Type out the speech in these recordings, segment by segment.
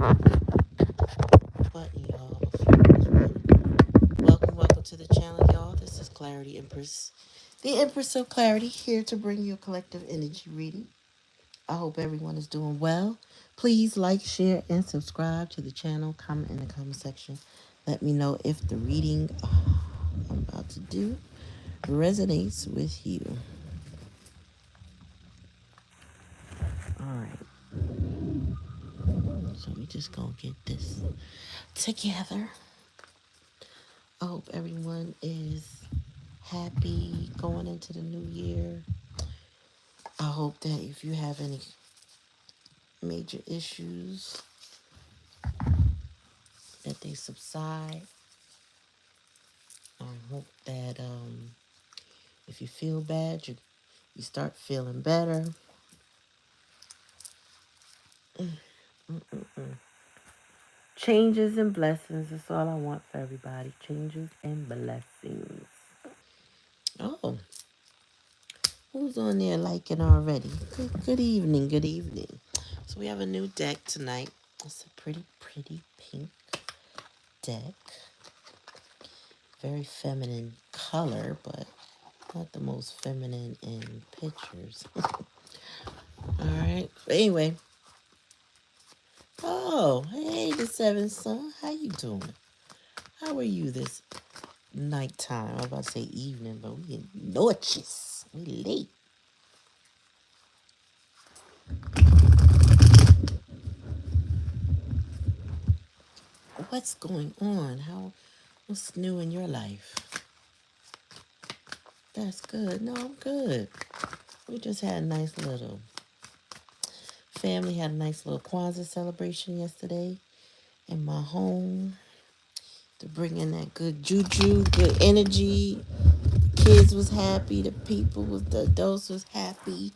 But y'all, welcome to the channel, y'all. This is Clarity Empress, the Empress of Clarity, here to bring you a collective energy reading. I hope everyone is doing well. Please like, share, and subscribe to the channel. Comment in the comment section. Let me know if the reading I'm about to do resonates with you. All right, so we just gonna get this together. I hope everyone is happy going into the new year. I hope that if you have any major issues, that they subside. I hope that if you feel bad, you start feeling better. Changes and blessings. That's all I want for everybody. Changes and blessings. Oh, who's on there liking already? Good evening. Good evening. So we have a new deck tonight. It's a pretty pink deck. Very feminine color, but not the most feminine in pictures. All right. Anyway. Oh, hey, the seventh son. How you doing? How are you this nighttime? I was about to say evening, but we in noches. We late. What's going on? What's new in your life? That's good. No, I'm good. We just had a nice little family, had a nice little Kwanzaa celebration yesterday in my home to bring in that good juju, good energy. Kids was happy. The adults was happy.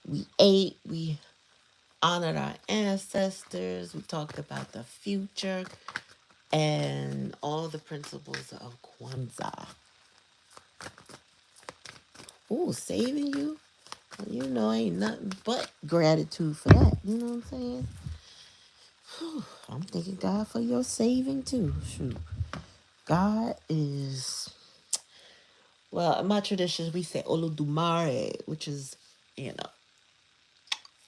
We ate. We honored our ancestors. We talked about the future and all the principles of Kwanzaa. Ooh, saving you? You know, ain't nothing but gratitude for that. You know what I'm saying? Whew, I'm thanking God for your saving too. Shoot. God is, well, in my traditions, we say Olodumare, which is, you know,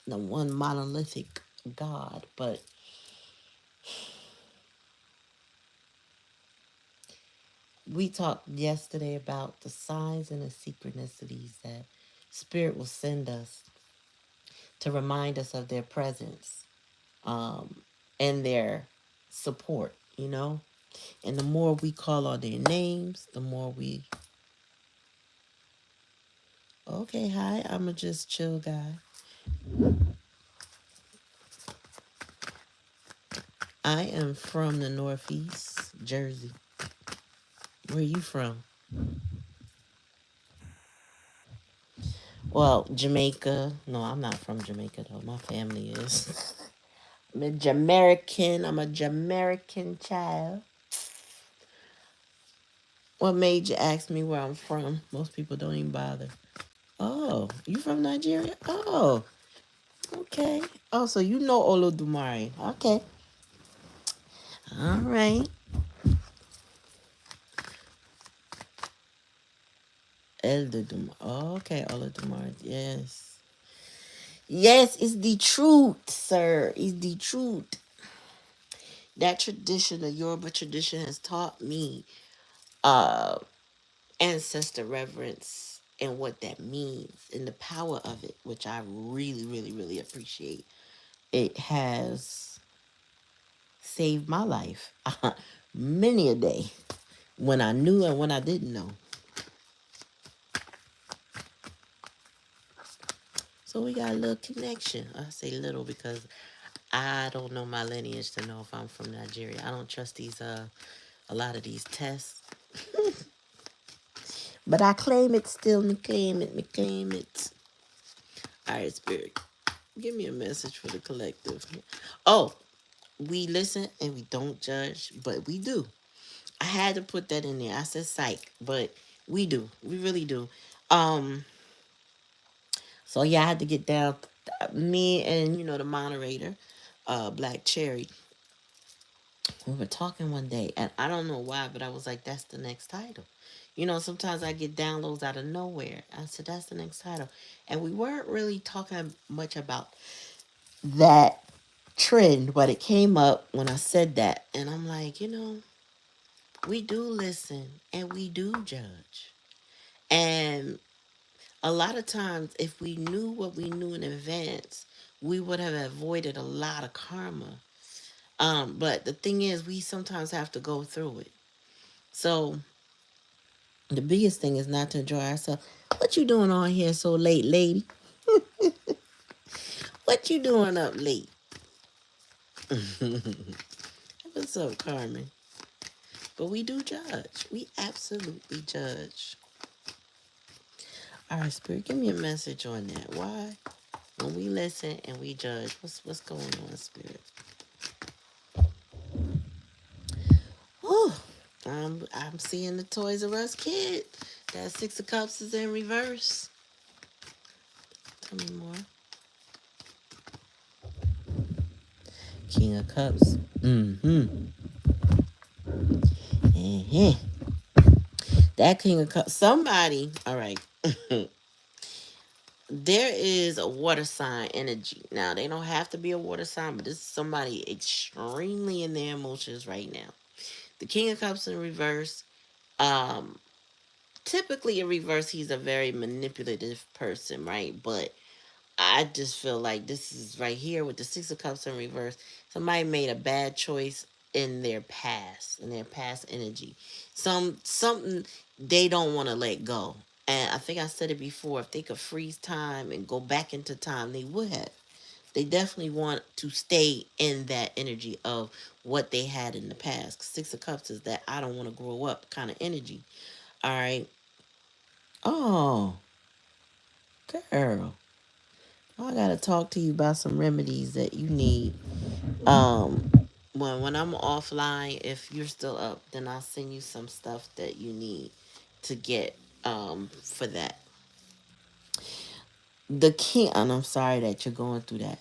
the one monolithic God. But we talked yesterday about the signs and the synchronicities that Spirit will send us to remind us of their presence um, and their support, you know? And the more we call on their names, the more we, okay, hi, I'm a just chill guy. I am from the Northeast, Jersey. Where are you from? Well, Jamaica. No, I'm not from Jamaica, though. My family is. I'm a Jamaican. I'm a Jamaican child. What made you ask me where I'm from? Most people don't even bother. Oh, you from Nigeria? Oh, okay. Oh, so you know Olodumare. Okay. All right. Eldadumare. Oh, okay, Olodumare. Yes. Yes, it's the truth, sir. It's the truth. That tradition, the Yoruba tradition, has taught me uh, ancestor reverence and what that means and the power of it, which I really appreciate. It has saved my life many a day when I knew and when I didn't know. So we got a little connection. I say little because I don't know my lineage to know if I'm from Nigeria. I don't trust these a lot of these tests. But I claim it still, me claim it, me claim it. All right, Spirit, give me a message for the collective. Oh, we listen and we don't judge, but we do. I had to put that in there. I said psych, but we do. We really do. Um, so yeah, I had to get down. Me and the moderator, Black Cherry. We were talking one day, and I don't know why, but I was like, that's the next title. Sometimes I get downloads out of nowhere. I said, that's the next title. And we weren't really talking much about that trend, but it came up when I said that. And I'm like, we do listen and we do judge. And a lot of times, if we knew what we knew in advance, we would have avoided a lot of karma. But the thing is, we sometimes have to go through it. So the biggest thing is not to enjoy ourselves. What you doing on here so late, lady? What you doing up late? What's up, Carmen? But we do judge. We absolutely judge. All right, Spirit, give me a message on that. Why? When we listen and we judge, what's going on, Spirit? Oh, I'm seeing the Toys R Us kid. That Six of Cups is in reverse. Tell me more. King of Cups. Mm-hmm. Mm-hmm. That King of Cups. Somebody. All right. There is a water sign energy. Now, they don't have to be a water sign, but this is somebody extremely in their emotions right now. The King of Cups in reverse. Um, Typically in reverse, he's a very manipulative person, right? But I just feel like this is right here with the Six of Cups in reverse. Somebody made a bad choice in their past energy. Something they don't want to let go. And I think I said it before. If they could freeze time and go back into time, they would have. They definitely want to stay in that energy of what they had in the past. Six of Cups is that I don't want to grow up kind of energy. All right. Oh, girl. I gotta talk to you about some remedies that you need. Um, when I'm offline, if you're still up, then I'll send you some stuff that you need to get for that. The king, and I'm sorry that you're going through that.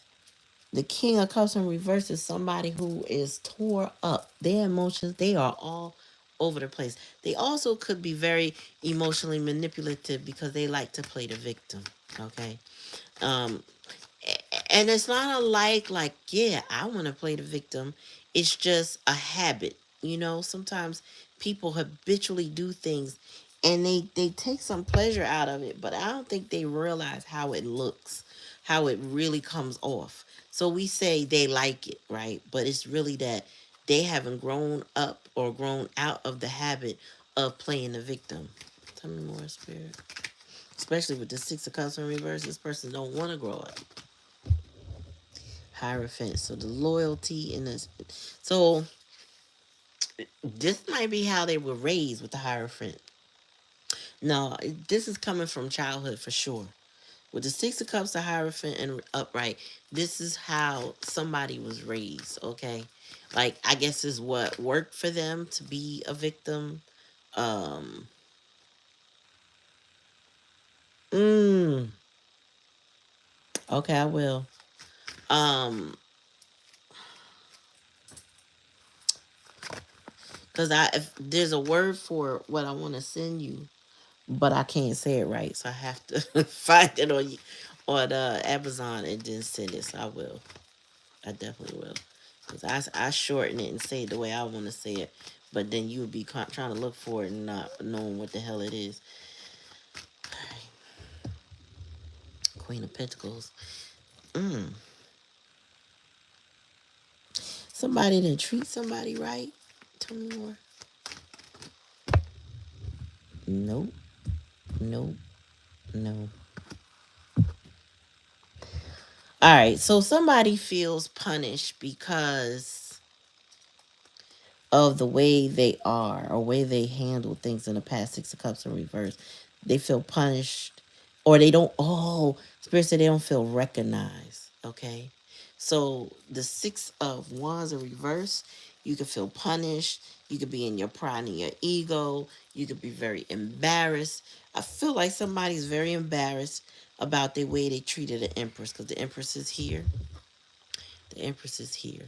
The King of Cups in reverse is somebody who is tore up. Their emotions, they are all over the place. They also could be very emotionally manipulative because they like to play the victim. Okay. Um, and it's not a like yeah, I want to play the victim. It's just a habit. Sometimes people habitually do things and they take some pleasure out of it, but I don't think they realize how it looks, how it really comes off. So we say they like it, right? But it's really that they haven't grown up or grown out of the habit of playing the victim. Tell me more, Spirit. Especially with the Six of Cups in reverse, this person don't want to grow up. Hierophant. So the loyalty in this. So this might be how they were raised with the Hierophant. No, this is coming from childhood for sure. With the Six of Cups, the Hierophant, and upright, this is how somebody was raised. Okay, like I guess is what worked for them to be a victim. Um. Mm, okay, I will. Um. Cause if there's a word for what I want to send you, but I can't say it right, so I have to find it on Amazon and then send it. So I will. I definitely will. Cause I shorten it and say it the way I want to say it, but then you would be trying to look for it and not knowing what the hell it is. Queen of Pentacles. Mm. Somebody didn't treat somebody right. Tell me more. Nope. Nope. No. All right. So somebody feels punished because of the way they are or way they handle things in the past. Six of Cups in reverse, they feel punished, or they don't. Oh, Spirit said they don't feel recognized. Okay, so the Six of Wands in reverse, you could feel punished. You could be in your pride and your ego. You could be very embarrassed. I feel like somebody's very embarrassed about the way they treated the Empress, because the Empress is here. The Empress is here.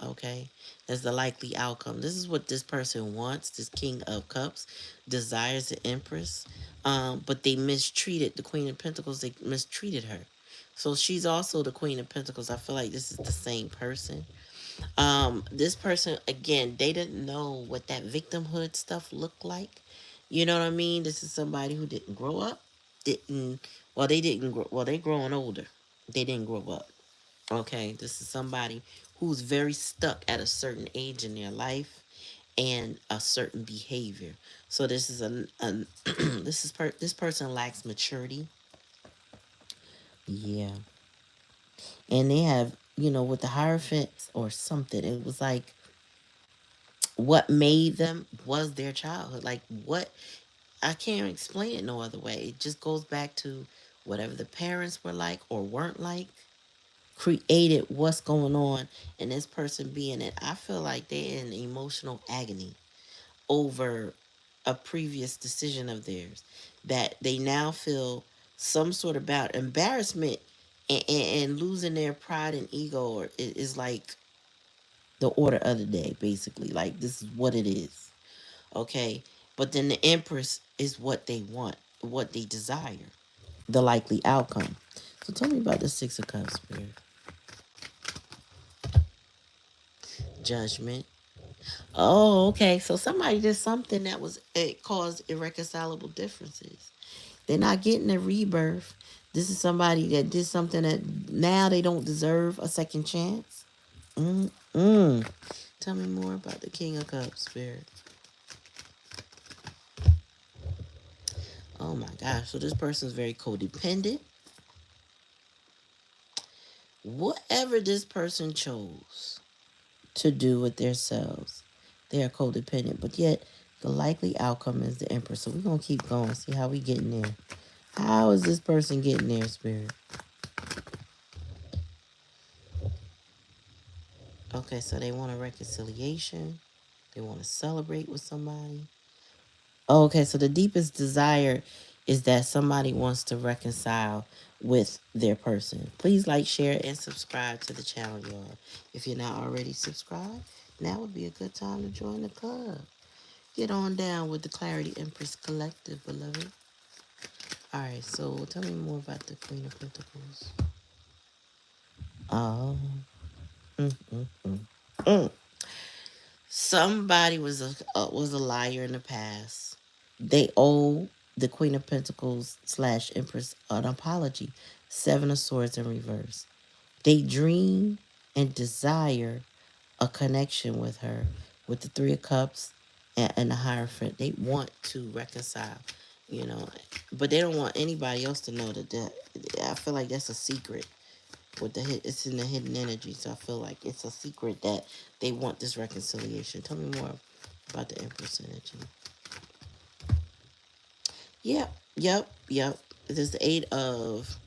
Okay, that's the likely outcome. This is what this person wants. This King of Cups desires the Empress, but they mistreated the Queen of Pentacles. They mistreated her, so she's also the Queen of Pentacles. I feel like this is the same person. This person again, they didn't know what that victimhood stuff looked like. You know what I mean? This is somebody who didn't grow up. Didn't well, they didn't grow. Well, they growing older. They didn't grow up. Okay, this is somebody who's very stuck at a certain age in their life and a certain behavior. So this is a this person lacks maturity. Yeah, and they have with the Hierophants or something. It was like what made them was their childhood. Like what I can't explain it no other way. It just goes back to whatever the parents were like or weren't like created what's going on and this person being it. I feel like they're in emotional agony over a previous decision of theirs that they now feel some sort of about embarrassment and losing their pride and ego or is like the order of the day basically, like this is what it is. Okay, but then the Empress is what they want, what they desire, the likely outcome. So tell me about the Six of Cups, Spirit. Judgment. Oh, okay. So somebody did something that was it caused irreconcilable differences. They're not getting a rebirth. This is somebody that did something that now they don't deserve a second chance. Mm-mm. Tell me more about the King of Cups, Spirit. Oh my gosh. So this person is very codependent. Whatever this person chose to do with themselves, they are codependent. But yet, the likely outcome is the Emperor. So we're going to keep going, see how we getting there. How is this person getting there, Spirit? Okay, so they want a reconciliation. They want to celebrate with somebody. Okay, so the deepest desire is that somebody wants to reconcile with their person. Please like, share, and subscribe to the channel, y'all. If you're not already subscribed, now would be a good time to join the club. Get on down with the Clarity Empress Collective, beloved. Alright, so tell me more about the Queen of Pentacles. Oh. Mm, mm, mm. Mm. Somebody was a liar in the past. They owe the Queen of Pentacles slash Empress an apology. Seven of Swords in reverse. They dream and desire a connection with her, with the Three of Cups and the Hierophant. They want to reconcile, you know, but they don't want anybody else to know that. I feel like that's a secret. With it's in the hidden energy, so I feel like it's a secret that they want this reconciliation. Tell me more about the Empress energy. Yep, yep. There's the eight of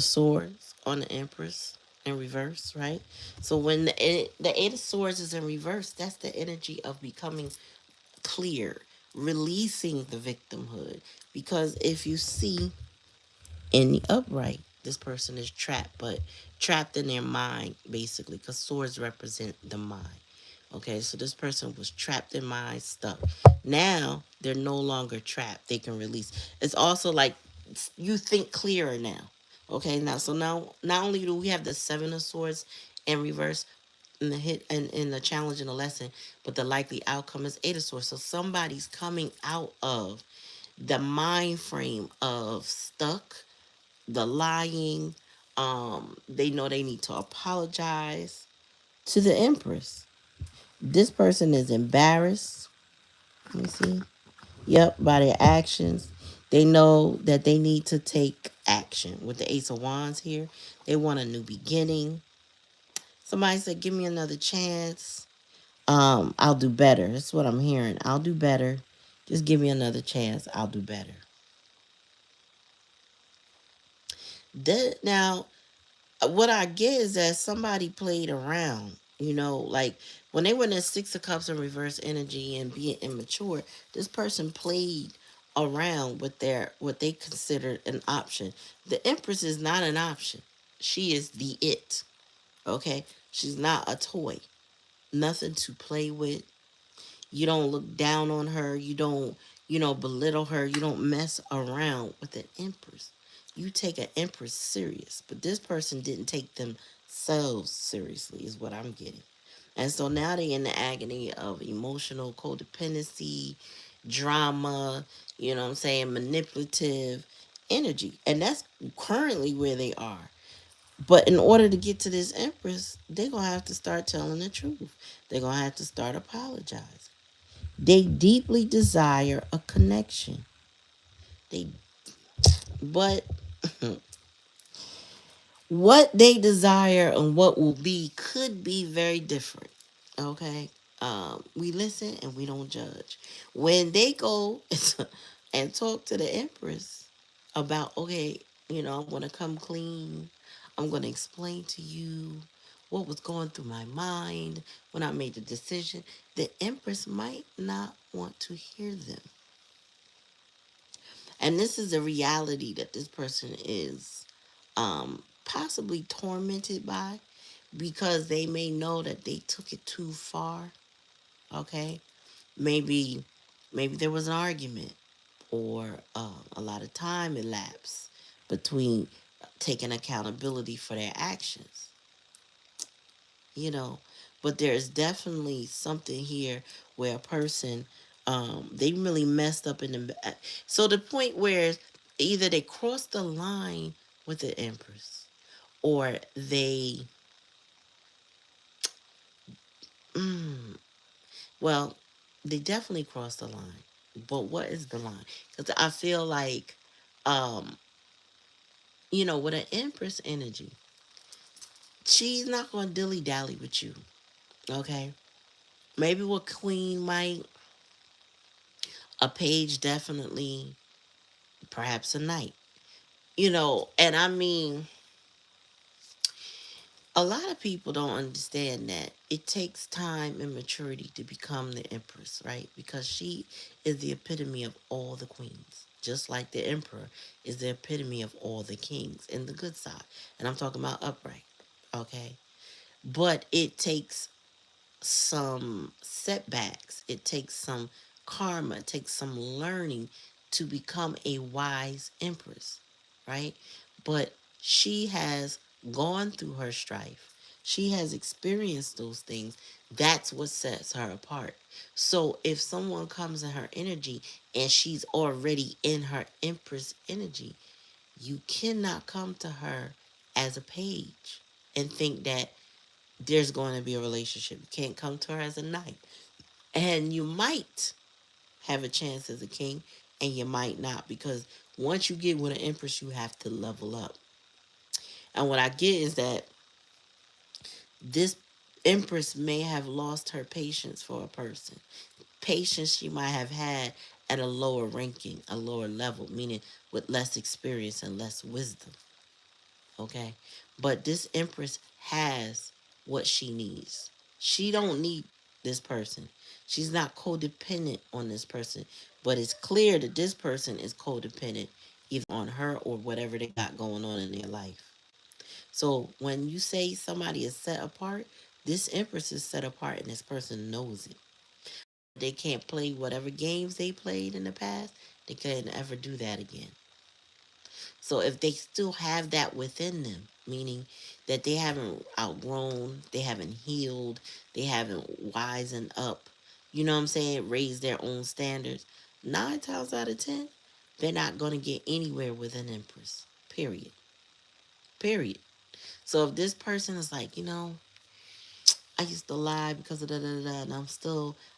swords on the Empress in reverse, right? So when the eight of swords is in reverse, that's the energy of becoming clear, releasing the victimhood. Because if you see in the upright, this person is trapped, but trapped in their mind, basically, because swords represent the mind. Okay, so this person was trapped in mind, stuck. Now they're no longer trapped. They can release. It's also like you think clearer now. Okay, now so now not only do we have the seven of swords in reverse in the hit and in the challenge and the lesson, but the likely outcome is eight of swords. So somebody's coming out of the mind frame of stuck, the lying. They know they need to apologize to the Empress. This person is embarrassed. Let me see. Yep, by their actions. They know that they need to take action. With the Ace of Wands here, they want a new beginning. Somebody said, "Give me another chance. I'll do better." That's what I'm hearing. I'll do better. Just give me another chance. I'll do better. Now, what I get is that somebody played around. Like when they were in the Six of Cups in reverse energy and being immature, this person played around with their what they considered an option. The Empress is not an option. She is the it. Okay. She's not a toy, nothing to play with. You don't look down on her. You don't, belittle her. You don't mess around with an empress. You take an empress serious. But this person didn't take themselves seriously, is what I'm getting. And so now they in the agony of emotional codependency, drama, what I'm saying, manipulative energy. And that's currently where they are. But in order to get to this empress, they're going to have to start telling the truth. They're going to have to start apologizing. They deeply desire a connection. They but what they desire and what will be could be very different. Okay? We listen and we don't judge. When they go and talk to the empress about, okay, I'm going to come clean. I'm going to explain to you what was going through my mind when I made the decision. The empress might not want to hear them. And this is a reality that this person is possibly tormented by, because they may know that they took it too far. Okay, maybe there was an argument, or a lot of time elapsed between taking accountability for their actions. you know but there's definitely something here where a person, they really messed up in the, so the point where either they crossed the line with the empress, or they, mm, well, they definitely crossed the line. But what is the line? Because I feel like, um with an empress energy, she's not going to dilly dally with you. Okay, maybe with queen might, a page definitely, perhaps a knight. And I mean, a lot of people don't understand that it takes time and maturity to become the empress, right? Because she is the epitome of all the queens, just like the emperor is the epitome of all the kings in the good side. And I'm talking about upright, okay? But it takes some setbacks, it takes some karma, it takes some learning to become a wise empress, right? But she has gone through her strife. She has experienced those things. That's what sets her apart. So if someone comes in her energy and she's already in her empress energy, you cannot come to her as a page and think that there's going to be a relationship. You can't come to her as a knight. And you might have a chance as a king, and you might not, because once you get with an empress, you have to level up. And what I get is that this empress may have lost her patience for a person. Patience she might have had at a lower ranking, a lower level, meaning with less experience and less wisdom. Okay, but this empress has what she needs. She don't need this person. She's not codependent on this person, but it's clear that this person is codependent either on her or whatever they got going on in their life. So when you say somebody is set apart, this empress is set apart and this person knows it. They can't play whatever games they played in the past. They can't ever do that again. So if they still have that within them, meaning that they haven't outgrown, they haven't healed, they haven't wisened up, you know what I'm saying, raised their own standards, 9 times out of 10, they're not going to get anywhere with an empress. Period. Period. So if this person is like, I used to lie because of da da da, and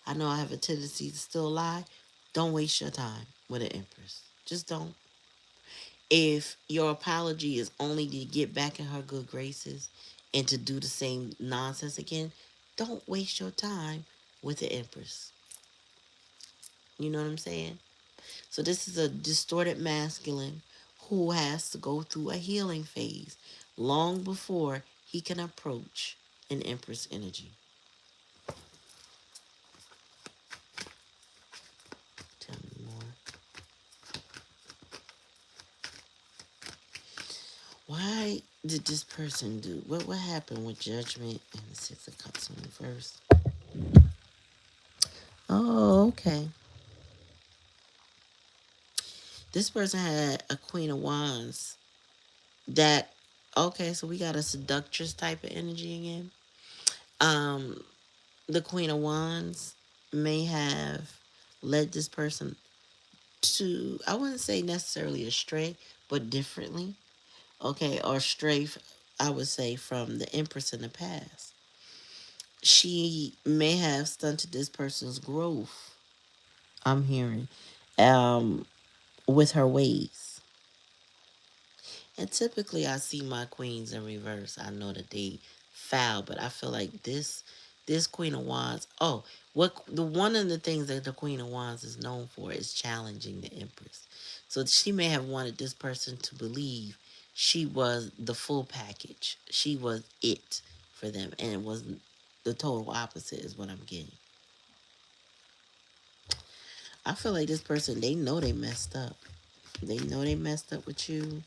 I know I have a tendency to still lie, don't waste your time with an empress. Just don't. If your apology is only to get back in her good graces and to do the same nonsense again, don't waste your time with the empress. You know what I'm saying? So this is a distorted masculine who has to go through a healing phase long before he can approach an empress energy. Tell me more. Why? did this person do? What happened with Judgment and the Six of Cups on the first? Oh, okay. This person had a Queen of Wands. That okay, so we got a seductress type of energy again. Um, the Queen of Wands may have led this person to, I wouldn't say necessarily astray, but differently. Okay, or stray, I would say, from the Empress in the past. She may have stunted this person's growth. I'm hearing, um, with her ways. And typically, I see my queens in reverse. I know that they foul, but I feel like this Queen of Wands. Oh, what the one of the things that the Queen of Wands is known for is challenging the Empress. So she may have wanted this person to believe she was the full package. She was it for them, and it was the total opposite. Is what I'm getting. I feel like this person, they know they messed up. They know they messed up with you.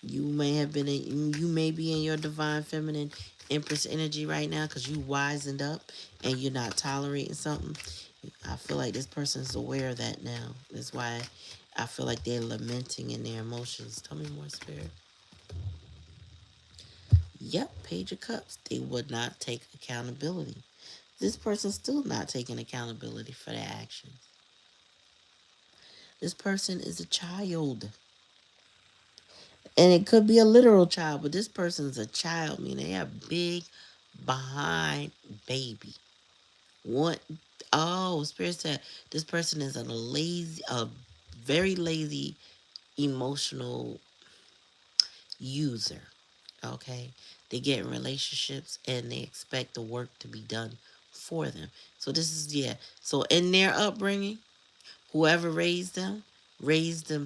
You may have been in, you may be in your divine feminine Empress energy right now because you wisened up and you're not tolerating something. I feel like this person is aware of that now. That's why I feel like they're lamenting in their emotions. Tell me more, Spirit. Yep, Page of Cups. They would not take accountability. This person's still not taking accountability for their actions. This person is a child. And it could be a literal child, but this person's a child, meaning they have big behind baby. What? Oh, Spirit said this person is a very lazy, emotional user. Okay, they get in relationships and they expect the work to be done for them. So this is yeah. So in their upbringing, whoever raised them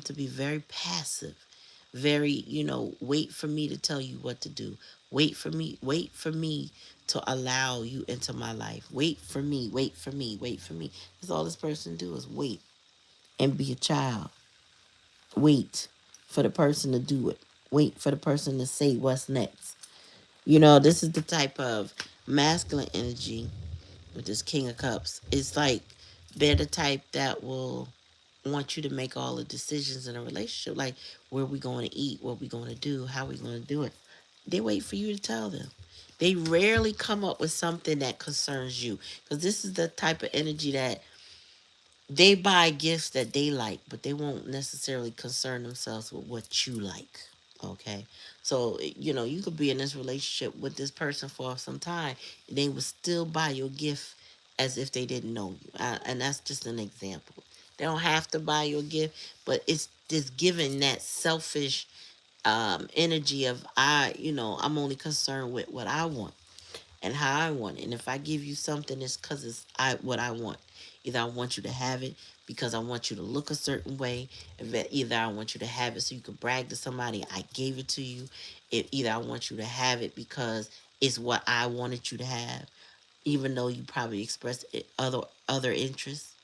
to be very passive, very, wait for me to tell you what to do. Wait for me to allow you into my life. Wait for me, wait for me, wait for me. That's all this person do is wait and be a child. Wait for the person to do it. Wait for the person to say what's next. This is the type of masculine energy with this King of Cups. It's like they're the type that will want you to make all the decisions in a relationship, like where we going to eat, what we going to do, how we going to do it. They wait for you to tell them. They rarely come up with something that concerns you because this is the type of energy that they buy gifts that they like, but they won't necessarily concern themselves with what you like. Okay. So, you could be in this relationship with this person for some time, and they would still buy your gift as if they didn't know you. And that's just an example. They don't have to buy your gift, but it's just giving that selfish energy of, I'm only concerned with what I want and how I want it. And if I give you something, it's because it's what I want. Either I want you to have it because I want you to look a certain way. Either I want you to have it so you can brag to somebody I gave it to you. Either I want you to have it because it's what I wanted you to have, even though you probably expressed other interests.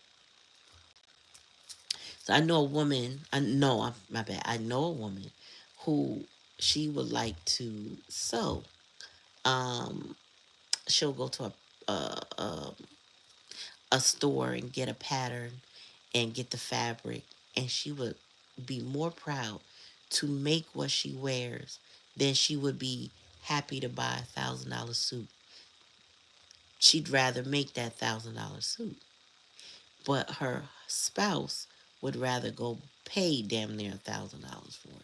So I know a woman. I know my bad. I know a woman who she would like to sew. Um, she'll go to a store and get a pattern and get the fabric, and she would be more proud to make what she wears than she would be happy to buy $1,000 suit. She'd rather make that $1,000 suit, but her spouse would rather go pay damn near $1,000 for it.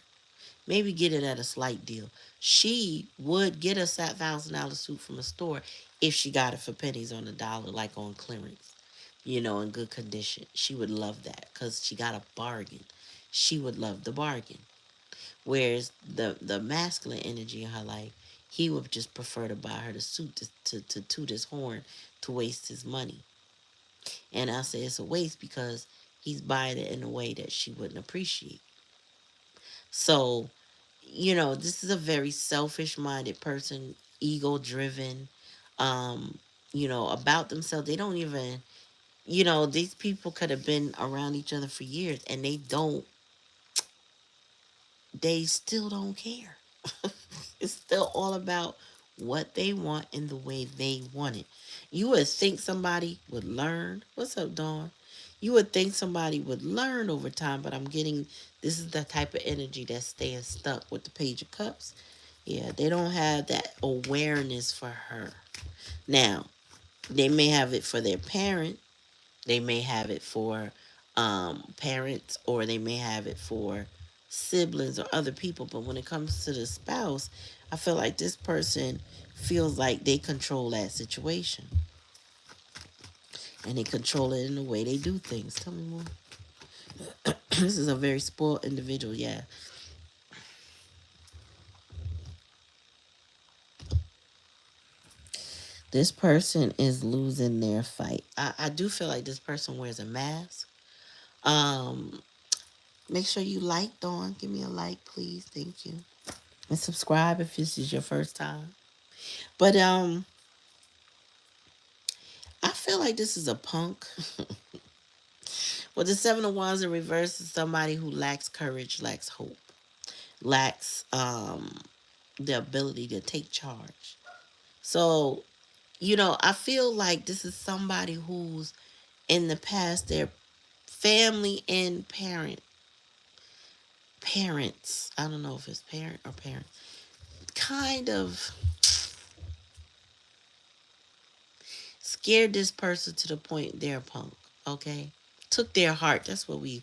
Maybe get it at a slight deal. She would get a $1,000 suit from a store if she got it for pennies on the dollar, like on clearance, in good condition. She would love that because she got a bargain. She would love the bargain. Whereas the masculine energy in her life, he would just prefer to buy her the suit to toot his horn, to waste his money. And I say it's a waste because he's buying it in a way that she wouldn't appreciate. So, this is a very selfish minded person, ego driven, um, about themselves. They don't even, these people could have been around each other for years and they still don't care. It's still all about what they want and the way they want it. You would think somebody would learn. What's up, Dawn? You would think somebody would learn over time, but I'm getting this is the type of energy that's staying stuck with the Page of Cups. Yeah, they don't have that awareness for her. Now, they may have it for their parent, they may have it for parents, or they may have it for siblings or other people. But when it comes to the spouse, I feel like this person feels like they control that situation and they control it in the way they do things. Tell me more. This is a very spoiled individual, yeah. This person is losing their fight. I do feel like this person wears a mask. Um, Make sure you like Dawn. Give me a like, please. Thank you. And subscribe if this is your first time. But I feel like this is a punk. Well, the Seven of Wands in reverse is somebody who lacks courage, lacks hope, lacks the ability to take charge. So, I feel like this is somebody who's in the past their family and parents. I don't know if it's parent or parent. Kind of scared this person to the point they're a punk. Okay, took their heart. That's what we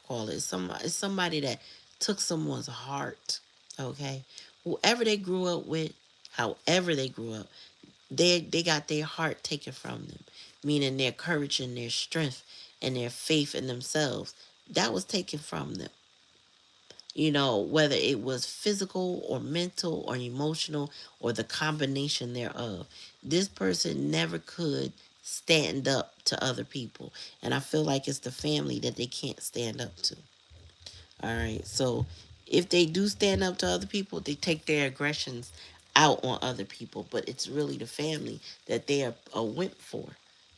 call it. It's somebody that took someone's heart. Okay, whoever they grew up with, however they grew up, they got their heart taken from them, meaning their courage and their strength and their faith in themselves. That was taken from them. Whether it was physical or mental or emotional or the combination thereof. This person never could stand up to other people. And I feel like it's the family that they can't stand up to. All right. So if they do stand up to other people, they take their aggressions out on other people. But it's really the family that they are a wimp for.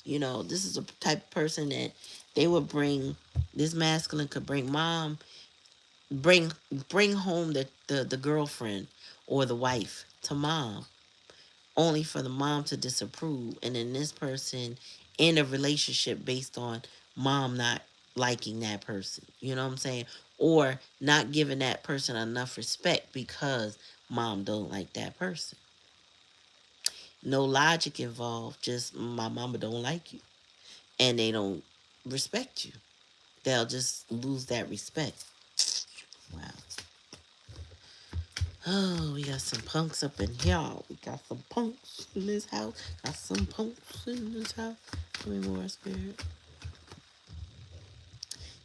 This is a type of person that they would bring, this masculine could bring mom bring bring home the girlfriend or the wife to mom, only for the mom to disapprove, and then this person in a relationship based on mom not liking that person, you know what I'm saying, or not giving that person enough respect because mom don't like that person. No logic involved, just my mama don't like you and they don't respect you. They'll just lose that respect. Wow. Oh, we got some punks up in here. We got some punks in this house. Got some punks in this house. Give me more spirit.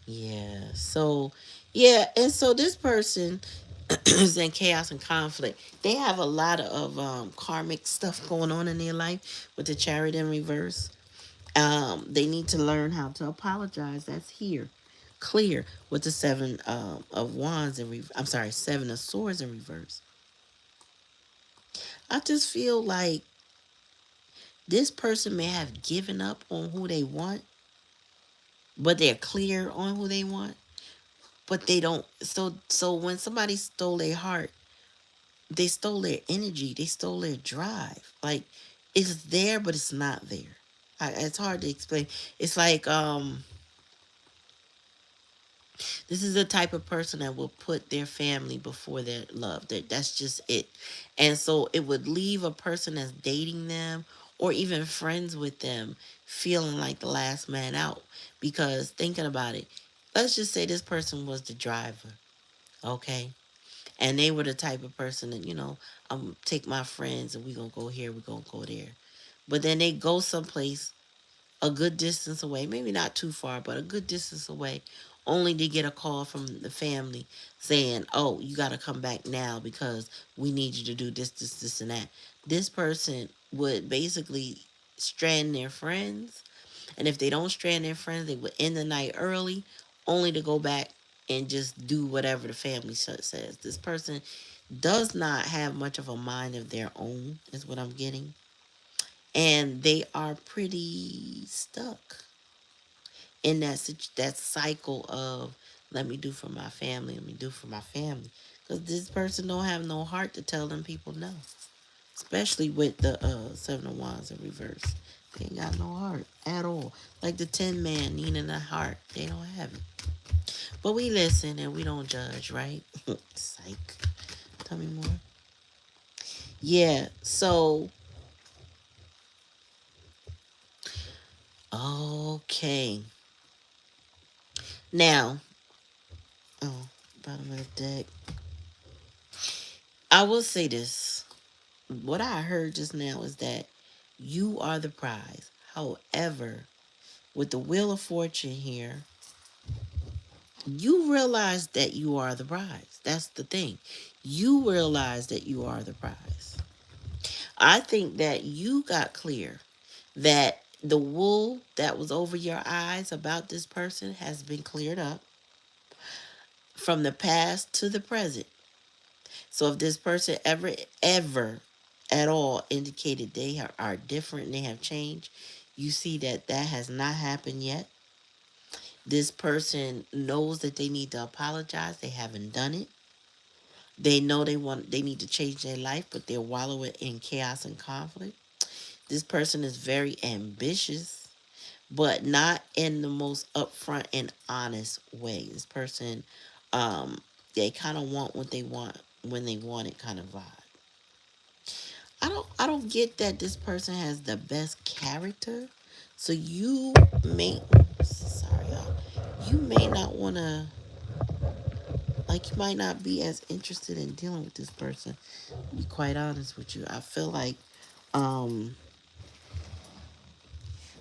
Yeah. And so this person is in chaos and conflict. They have a lot of karmic stuff going on in their life with the chariot in reverse. They need to learn how to apologize. That's here. Clear with the seven of wands in I'm sorry, seven of swords in reverse. I just feel like this person may have given up on who they want, but they're clear on who they want, but they don't. So when somebody stole their heart, they stole their energy, they stole their drive. Like it's there, but it's not there. It's hard to explain. It's like this is the type of person that will put their family before their love. That's just it. And so it would leave a person that's dating them or even friends with them feeling like the last man out. Because thinking about it, let's just say this person was the driver, okay? And they were the type of person that, I'm take my friends and we're going to go here, we're going to go there. But then they go someplace a good distance away, maybe not too far, but a good distance away, only to get a call from the family saying, "Oh, you got to come back now because we need you to do this, and that." This person would basically strand their friends, and if they don't strand their friends, they would end the night early, only to go back and just do whatever the family says. This person does not have much of a mind of their own, is what I'm getting, and they are pretty stuck in that cycle of let me do for my family, let me do for my family. Because this person don't have no heart to tell them people no. Especially with the Seven of Wands in reverse. They ain't got no heart at all. Like the Tin Man needing a heart. They don't have it. But we listen and we don't judge, right? Psych. Tell me more. Yeah, so okay. Now, oh, bottom of the deck. I will say this. What I heard just now is that you are the prize. However, with the Wheel of Fortune here, you realize that you are the prize. That's the thing. You realize that you are the prize. I think that you got clear that the wool that was over your eyes about this person has been cleared up from the past to the present. So if this person ever at all indicated they are different and they have changed, you see that that has not happened yet. This person knows that they need to apologize. They haven't done it. They know they need to change their life, but they're wallowing in chaos and conflict. This person is very ambitious, but not in the most upfront and honest way. This person, um, they kind of want what they want when they want it, kind of vibe. I don't get that this person has the best character. So you may, sorry y'all, you may not want to, like, you might not be as interested in dealing with this person. To be quite honest with you, I feel like um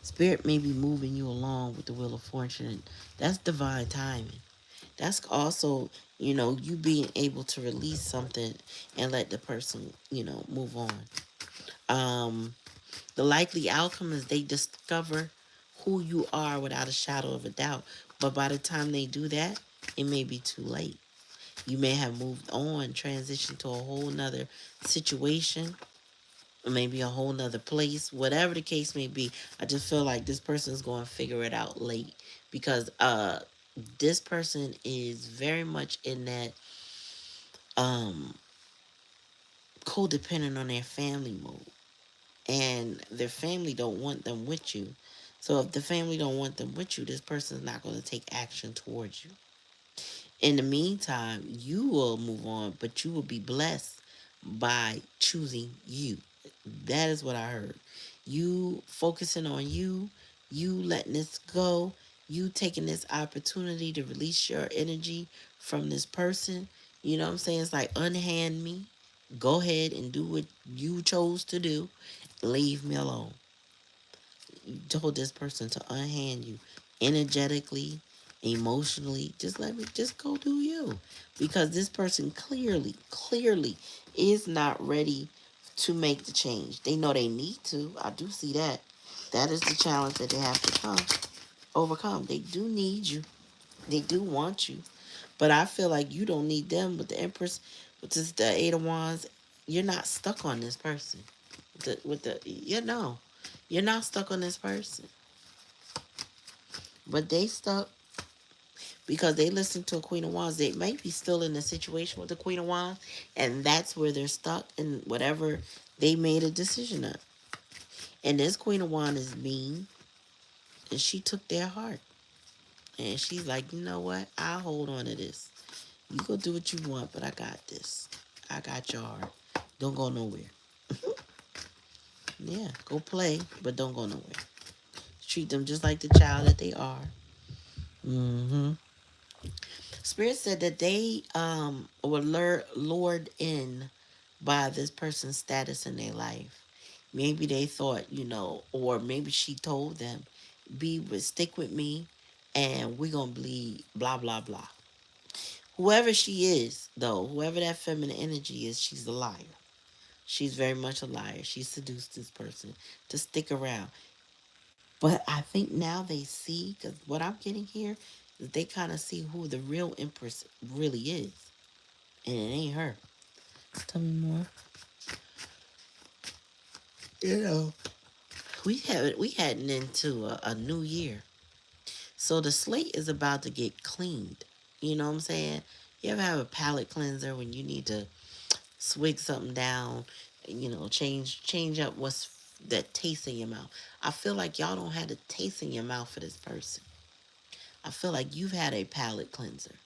spirit may be moving you along with the Wheel of Fortune. That's divine timing. That's also, you being able to release something and let the person, move on. Um, the likely outcome is they discover who you are without a shadow of a doubt. But by the time they do that, it may be too late. You may have moved on, transitioned to a whole nother situation, maybe a whole nother place, whatever the case may be. I just feel like this person is going to figure it out late because this person is very much in that um codependent on their family mode, and their family don't want them with you. So if the family don't want them with you, this person is not going to take action towards you. In the meantime, you will move on, but you will be blessed by choosing you. That is what I heard. You focusing on you, you letting this go, you taking this opportunity to release your energy from this person. You know what I'm saying? It's like unhand me. Go ahead and do what you chose to do. Leave me alone. You told this person to unhand you energetically, emotionally. Just let me just go do you. Because this person clearly is not ready to make the change. They know they need to. I do see that. That is the challenge that they have to overcome. They do need you. They do want you. But I feel like you don't need them with the Empress, with this, the Eight of Wands. You're not stuck on this person. You're not stuck on this person. But they stuck because they listened to a Queen of Wands. They might be still in a situation with the Queen of Wands, and that's where they're stuck in whatever they made a decision of. And this Queen of Wands is mean, and she took their heart. And she's like, you know what? I'll hold on to this. You go do what you want, but I got this. I got your heart. Don't go nowhere. Yeah, go play, but don't go nowhere. Treat them just like the child that they are. Mm-hmm. Spirit said that they were lured in by this person's status in their life. Maybe they thought, or maybe she told them, stick with me, and we're gonna bleed, blah blah blah. Whoever she is, though, whoever that feminine energy is, she's a liar. She's very much a liar. She seduced this person to stick around. But I think now they see, because what I'm getting here is they kind of see who the real Empress really is. And it ain't her. Tell me more. You know, we heading into a new year. So the slate is about to get cleaned. You know what I'm saying? You ever have a palate cleanser when you need to swig something down, change up what's that taste in your mouth? I feel like y'all don't have the taste in your mouth for this person. I feel like you've had a palate cleanser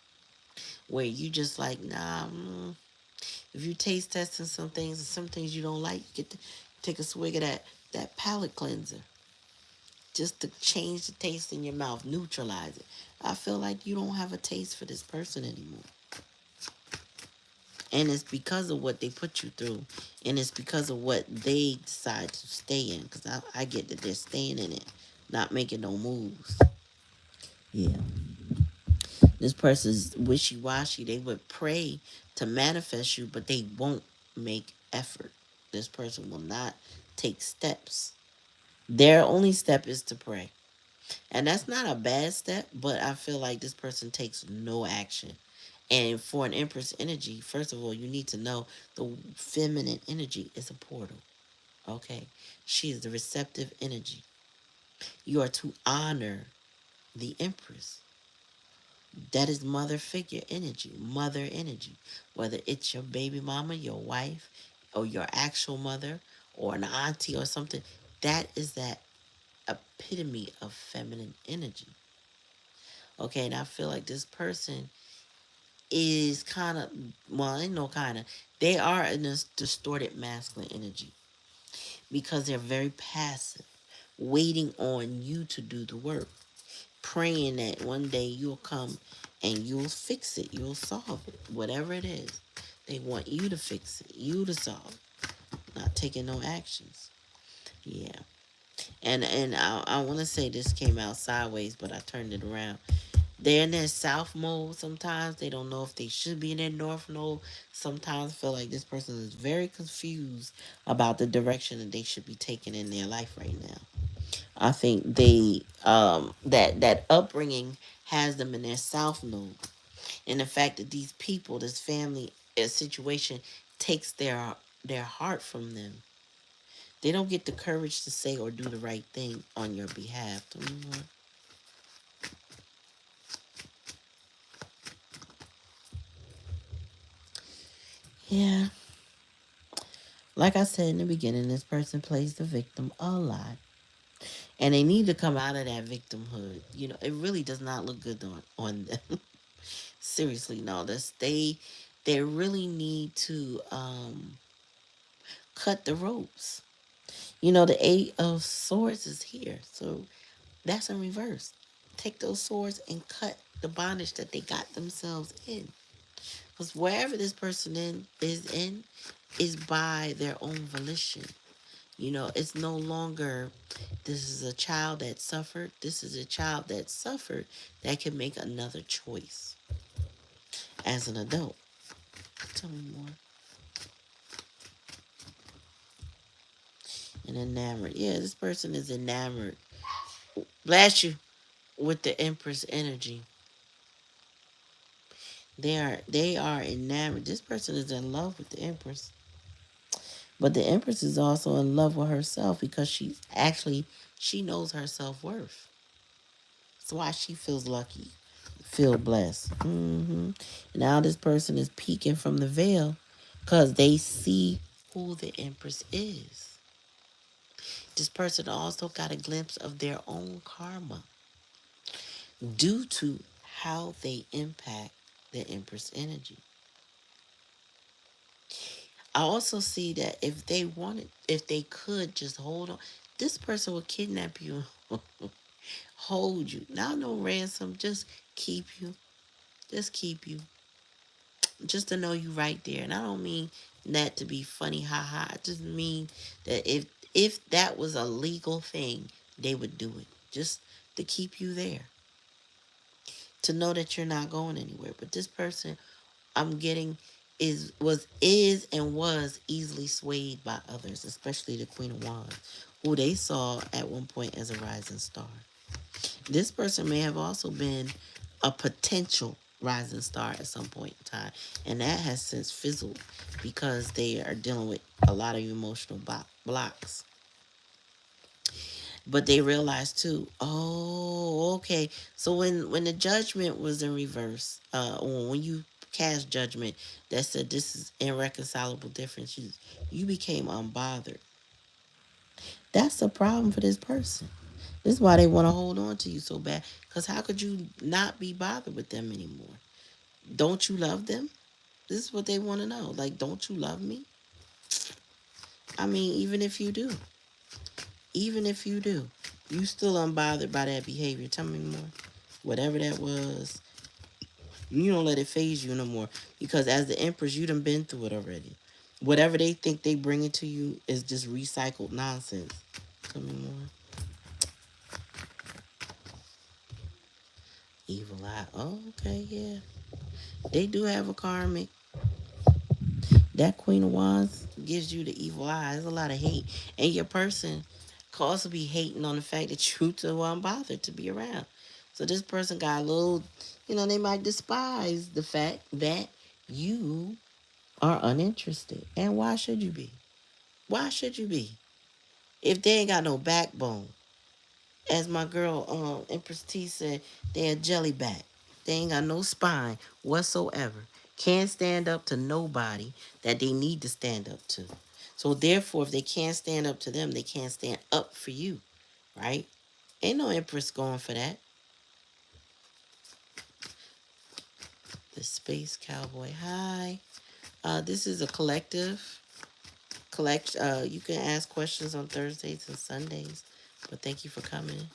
where you just like, nah, if you taste testing some things and some things you don't like, get to take a swig of that palate cleanser just to change the taste in your mouth, neutralize it. I feel like you don't have a taste for this person anymore. And it's because of what they put you through. And it's because of what they decide to stay in. Because I get that they're staying in it, not making no moves. Yeah. This person's wishy-washy. They would pray to manifest you, but they won't make effort. This person will not take steps. Their only step is to pray. And that's not a bad step, but I feel like this person takes no action. And for an Empress energy, first of all, you need to know the feminine energy is a portal. Okay? She is the receptive energy. You are to honor the Empress. That is mother figure energy, mother energy. Whether it's your baby mama, your wife, or your actual mother, or an auntie or something, that is that epitome of feminine energy. Okay, and I feel like this person is kind of, well, ain't no kind of, they are in this distorted masculine energy because they're very passive, waiting on you to do the work, praying that one day you'll come and you'll fix it, you'll solve it, whatever it is. They want you to fix it, you to solve it, not taking no actions. Yeah. And I want to say this came out sideways, but I turned it around. They're in their south mode sometimes. They don't know if they should be in their north mode. Sometimes feel like this person is very confused about the direction that they should be taking in their life right now. I think they that upbringing has them in their south node. And the fact that these people, this family situation takes their heart from them. They don't get the courage to say or do the right thing on your behalf. Tell me more. Yeah. Like I said in the beginning, this person plays the victim a lot. And they need to come out of that victimhood. It really does not look good on them. Seriously, no. They really need to cut the ropes. The Eight of Swords is here. So that's in reverse. Take those swords and cut the bondage that they got themselves in. Because wherever this person is by their own volition. It's no longer this is a child that suffered. This is a child that suffered that can make another choice as an adult. Tell me more. And enamored. Yeah, this person is enamored. Bless you with the Empress energy. They are enamored. This person is in love with the Empress. But the Empress is also in love with herself because she knows her self-worth. That's why she feels lucky, feel blessed. Now this person is peeking from the veil because they see who the Empress is. This person also got a glimpse of their own karma due to how they impact the Empress energy. I also see that if they could just hold on, this person will kidnap you, hold you. Now, no ransom, just keep you, just to know you right there. And I don't mean that to be funny, haha. I just mean that if that was a legal thing, they would do it just to keep you there, to know that you're not going anywhere. But this person I'm getting is easily swayed by others, especially the Queen of Wands, who they saw at one point as a rising star. This person may have also been a potential rising star at some point in time, and that has since fizzled because they are dealing with a lot of emotional blocks. But they realized too, oh, okay. So when the judgment was in reverse, or when you cast judgment that said this is irreconcilable difference. You became unbothered. That's a problem for this person. This is why they want to hold on to you so bad. Because how could you not be bothered with them anymore? Don't you love them? This is what they want to know. Like, don't you love me? I mean, even if you do, you still unbothered by that behavior. Tell me more. Whatever that was, you don't let it phase you no more. Because as the Empress, you done been through it already. Whatever they think they bring it to you is just recycled nonsense. Tell me more. Evil eye. Oh, okay, yeah. They do have a karmic. That Queen of Wands gives you the evil eye. There's a lot of hate. And your person could also be hating on the fact that you two are unbothered to be around. So this person got a little, they might despise the fact that you are uninterested. And why should you be? Why should you be? If they ain't got no backbone. As my girl Empress T said, they're a jellyback. They ain't got no spine whatsoever. Can't stand up to nobody that they need to stand up to. So therefore, if they can't stand up to them, they can't stand up for you, right? Ain't no Empress going for that. The Space Cowboy. Hi. This is a collective. You can ask questions on Thursdays and Sundays. But thank you for coming.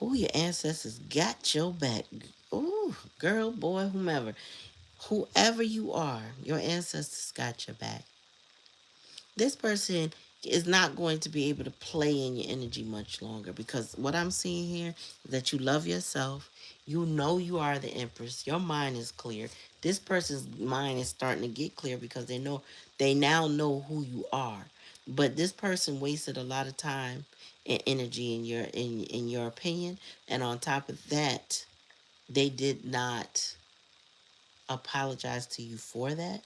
Oh, your ancestors got your back. Oh, girl, boy, whomever. Whoever you are, your ancestors got your back. This person is not going to be able to play in your energy much longer because what I'm seeing here is that you love yourself. You know you are the Empress. Your mind is clear. This person's mind is starting to get clear because they now know who you are. But this person wasted a lot of time and energy in your opinion, and on top of that, they did not apologize to you for that.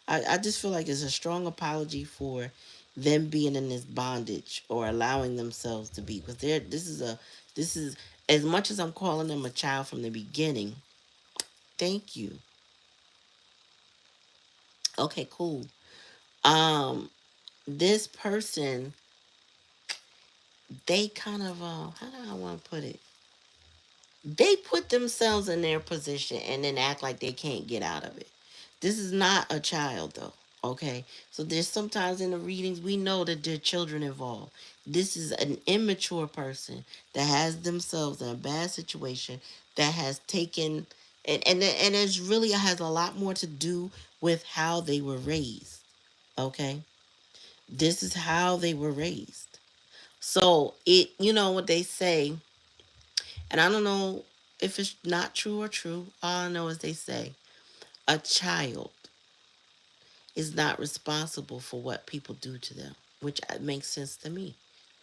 I just feel like it's a strong apology for them being in this bondage or allowing themselves to be, because this is as much as I'm calling them a child from the beginning. Thank you. Okay, cool. um this person, they kind of how do I want to put it, they put themselves in their position and then act like they can't get out of it. This is not a child, though. Okay, so there's sometimes in the readings we know that there are children involved. This is an immature person that has themselves in a bad situation, that has taken, and it's really has a lot more to do with how they were raised. Okay, this is how they were raised. So you know what they say, and I don't know if it's not true or true. All I know is they say a child is not responsible for what people do to them, which makes sense to me,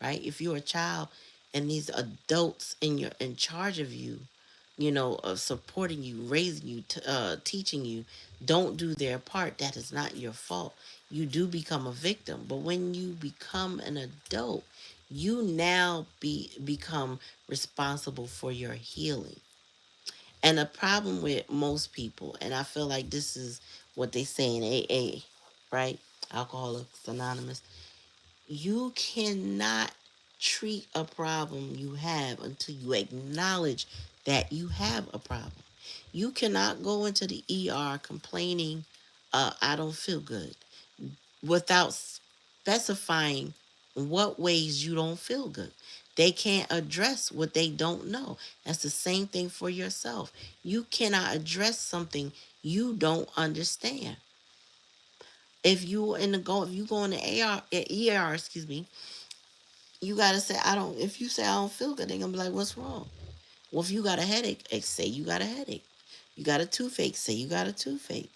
right? If you're a child and these adults in charge of you, supporting you, raising you, teaching you, don't do their part, that is not your fault. You do become a victim, but when you become an adult, you now become responsible for your healing. And the problem with most people, and I feel like this is what they say in AA, right? Alcoholics Anonymous. You cannot treat a problem you have until you acknowledge that you have a problem. You cannot go into the ER complaining, I don't feel good, without specifying what ways you don't feel good. They can't address what they don't know. That's the same thing for yourself. You cannot address something you don't understand. If you go in the ER, excuse me, you gotta say I don't. If you say I don't feel good, they're gonna be like, "What's wrong?" Well, if you got a headache, say you got a headache. You got a toothache, say you got a toothache.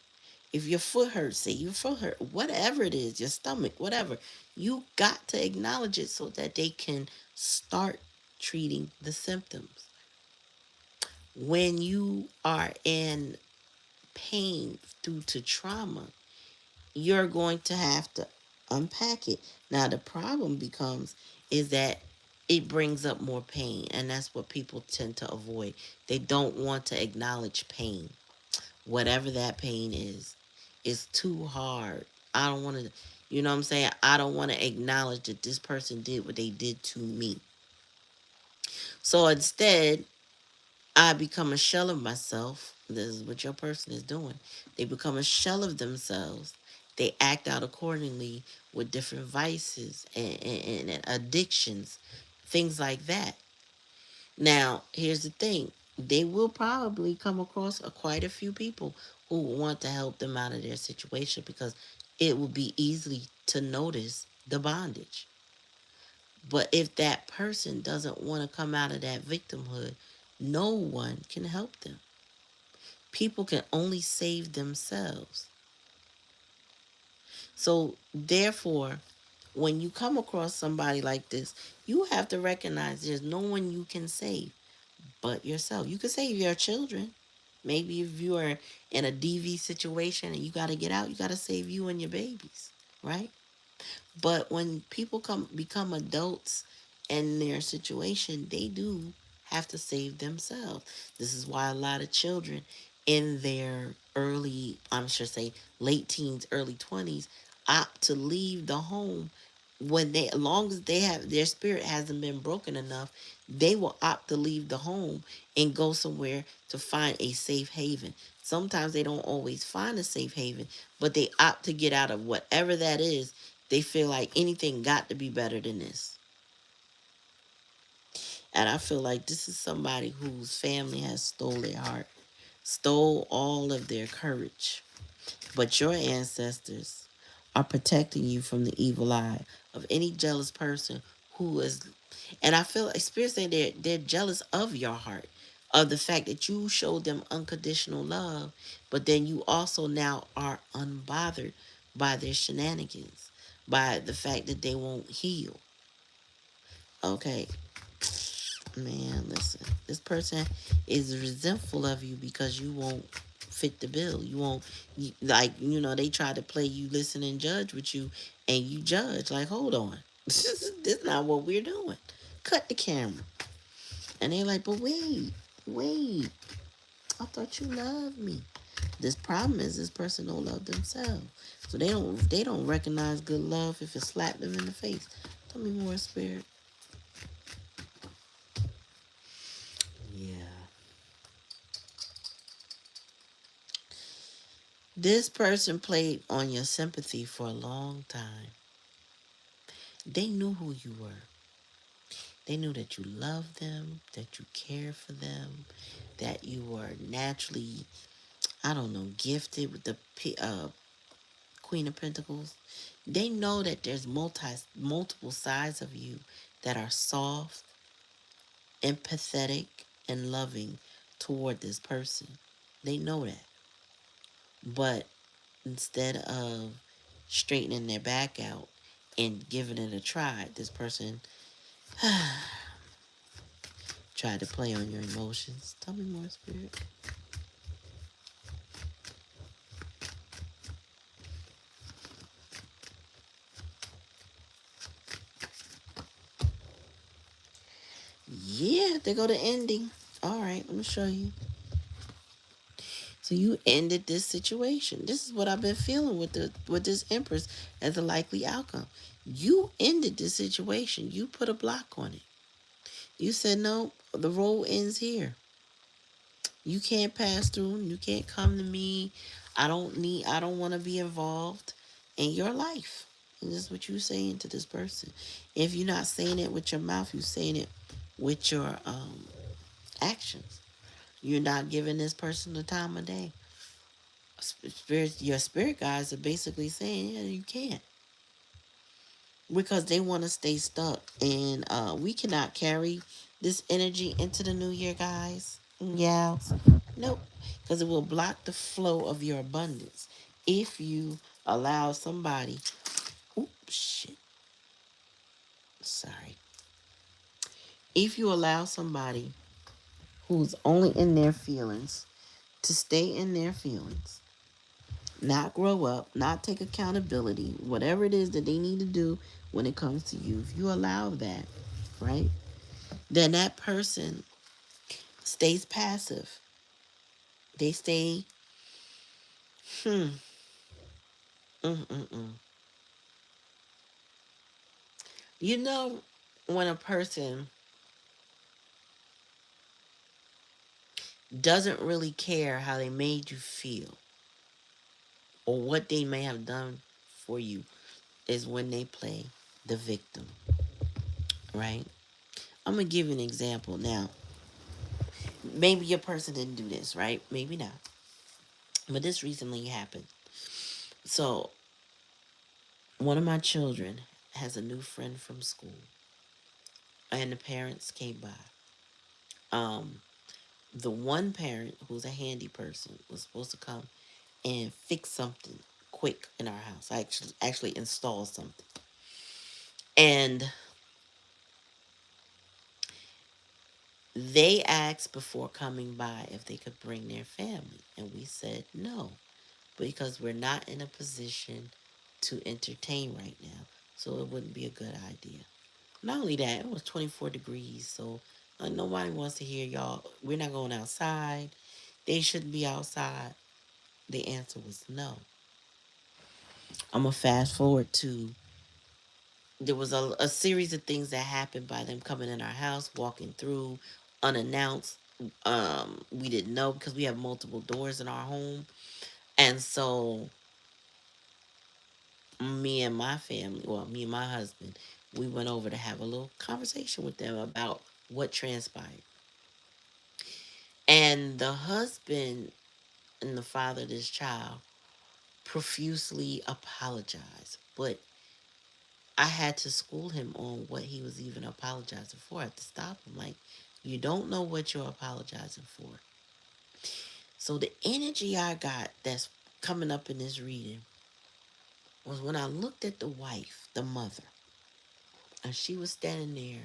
If your foot hurts, say your foot hurt. Whatever it is, your stomach, whatever. You got to acknowledge it so that they can start treating the symptoms. When you are in pain due to trauma, you're going to have to unpack it. Now the problem becomes is that it brings up more pain, and that's what people tend to avoid. They don't want to acknowledge pain, whatever that pain is. It's too hard. I don't want to, you know what I'm saying? I don't want to acknowledge that this person did what they did to me. So instead, I become a shell of myself. This is what your person is doing. They become a shell of themselves. They act out accordingly with different vices and addictions, things like that. Now, here's the thing. They will probably come across quite a few people who want to help them out of their situation because it will be easy to notice the bondage. But if that person doesn't want to come out of that victimhood, no one can help them. People can only save themselves. So, therefore, when you come across somebody like this, you have to recognize there's no one you can save but yourself. You can save your children. Maybe if you are in a DV situation and you got to get out, you got to save you and your babies, right? But when people come become adults in their situation, they do have to save themselves. This is why a lot of children in their early, I'm sure say late teens, early 20s, opt to leave the home when they, as long as they have their spirit hasn't been broken enough, they will opt to leave the home and go somewhere to find a safe haven. Sometimes they don't always find a safe haven, but they opt to get out of whatever that is. They feel like anything got to be better than this. And I feel like this is somebody whose family has stole their heart, stole all of their courage. But your ancestors are protecting you from the evil eye of any jealous person who is, and I feel like Spirit saying they're jealous of your heart, of the fact that you showed them unconditional love, but then you also now are unbothered by their shenanigans, by the fact that they won't heal. Okay, man, listen. This person is resentful of you because you won't fit the bill. You won't, like, they try to play you, listen, and judge with you, and you judge. Like, hold on. This is not what we're doing. Cut the camera. And they're like, but wait. I thought you loved me. This problem is this person don't love themselves. So they don't recognize good love if it slapped them in the face. Tell me more, Spirit. Yeah. This person played on your sympathy for a long time. They knew who you were. They knew that you loved them, that you cared for them, that you were naturally, I don't know, gifted with the Queen of Pentacles. They know that there's multiple sides of you that are soft, empathetic, and loving toward this person. They know that. But instead of straightening their back out and giving it a try, this person tried to play on your emotions. Tell me more, Spirit. Yeah, they go to ending. All right, let me show you. So you ended this situation. This is what I've been feeling with this Empress as a likely outcome. You ended this situation. You put a block on it. You said no, the road ends here. You can't pass through. You can't come to me. I don't want to be involved in your life. And this is what you're saying to this person. If you're not saying it with your mouth, you're saying it with your actions. You're not giving this person the time of day. Your spirit guides are basically saying, yeah, you can't. Because they want to stay stuck. And we cannot carry this energy into the new year, guys. Yeah. Nope. Because it will block the flow of your abundance. If you allow somebody, oops, shit, sorry. If you allow somebody who's only in their feelings to stay in their feelings, not grow up, not take accountability, whatever it is that they need to do when it comes to you, if you allow that, right? Then that person stays passive. They stay, hmm, mm, mm, mm. You know, when a person doesn't really care how they made you feel or what they may have done for you, is when they play the victim, right? I'm gonna give you an example now. Maybe your person didn't do this, right? Maybe not. But this recently happened. So, one of my children has a new friend from school, and the parents came by. Um, the one parent who's a handy person was supposed to come and fix something quick in our house. I actually install something. And they asked before coming by if they could bring their family, and we said no, because we're not in a position to entertain right now, so it wouldn't be a good idea. Not only that, it was 24 degrees, so nobody wants to hear y'all. We're not going outside. They shouldn't be outside. The answer was no. I'm gonna fast forward to, there was a series of things that happened by them coming in our house, walking through unannounced. We didn't know because we have multiple doors in our home, and so me and my family, well, me and my husband, we went over to have a little conversation with them about what transpired. And the husband and the father of this child profusely apologized, but I had to school him on what he was even apologizing for. I had to stop him. Like, you don't know what you're apologizing for. So the energy I got that's coming up in this reading was when I looked at the wife, the mother, and she was standing there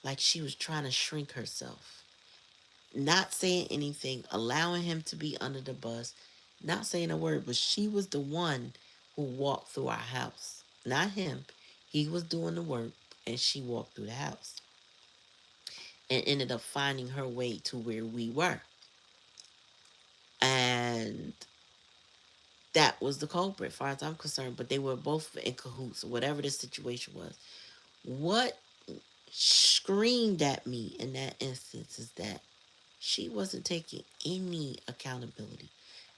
like she was trying to shrink herself, not saying anything, allowing him to be under the bus, not saying a word, but she was the one who walked through our house, not him. He was doing the work, and she walked through the house and ended up finding her way to where we were. And that was the culprit, as far as I'm concerned. But they were both in cahoots, whatever the situation was. What screamed at me in that instance is that she wasn't taking any accountability.